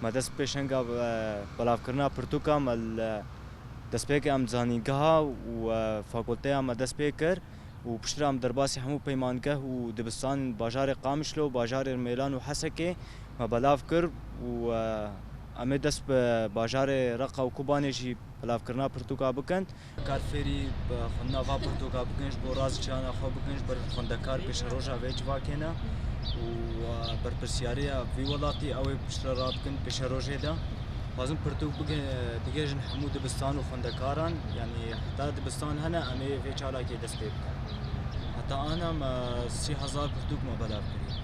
ما دست پیشنگا بلاف کرنا پرتوکا مل دست پیک ام زانیگاه و فاکولته ام دست پیکر و پشتر ام درباسی همو پیمانگه و دبستان باجار قامشلو باجار میلان و حسکه ما بلاف کر و ام دست باجار رقا و کوبانشی بلاف کرنا پرتوکا بکند کارفری خنا وا پرتوکا بکنش براز چانا خو بکنش بر خندکار پیش روجا ویج واکنه و برپرسیاری وی ولاتی او پشتر رابکن پیش روجه دا لازم پرتوک بگیجن حمود دبستان و خندکاران يعني حتى دبستان هنا امي في چالاکی دست بکن حتى انا ما 30,000 پرتوک ما بلاف کردیم